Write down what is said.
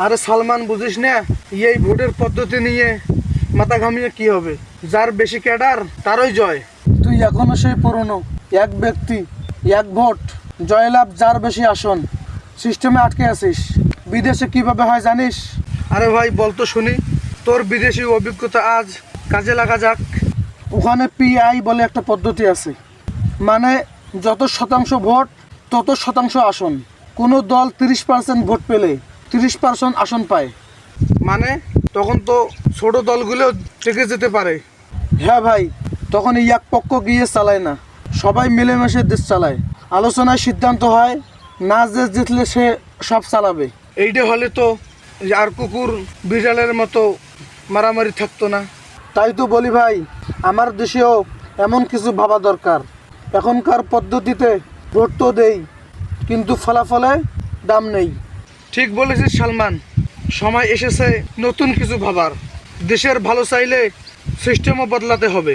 আরে সালমান, বুঝিস না এই ভোটের পদ্ধতি নিয়ে মাথা ঘামিয়ে কি হবে? যার বেশি ক্যাডার তারই জয়। তুই এখনো সেই পুরনো এক ব্যক্তি এক ভোট জয়লাভ, যার বেশি আসন সিস্টেমে আটকে আছিস। বিদেশে কিভাবে হয় জানিস? আরে ভাই বলতো শুনি, তোর বিদেশি অভিজ্ঞতা আজ কাজে লাগা যাক। ওখানে পিআই বলে একটা পদ্ধতি আছে, মানে যত শতাংশ ভোট তত শতাংশ আসন। কোনো দল 30% ভোট পেলে 30% আসন পায়। মানে তখন তো ছোট দলগুলো টেকে যেতে পারে। হ্যাঁ ভাই, তখন এই এক পক্ষ গিয়ে চালায় না, সবাই মিলেমিশে দেশ চালায়। আলোচনায় সিদ্ধান্ত হয়, না যে জিতলে সে সব চালাবে। এইটা হলে তো আর কুকুর বিড়ালের মতো মারামারি থাকতো না। তাই তো বলি ভাই, আমার দেশেও এমন কিছু ভাবা দরকার। এখনকার পদ্ধতিতে ভোট তো দেই, কিন্তু ফলাফলে দাম নেই। ঠিক বলেছিস সালমান, সময় এসেছে নতুন কিছু ভাবার। দেশের ভালো চাইলে সিস্টেমও বদলাতে হবে।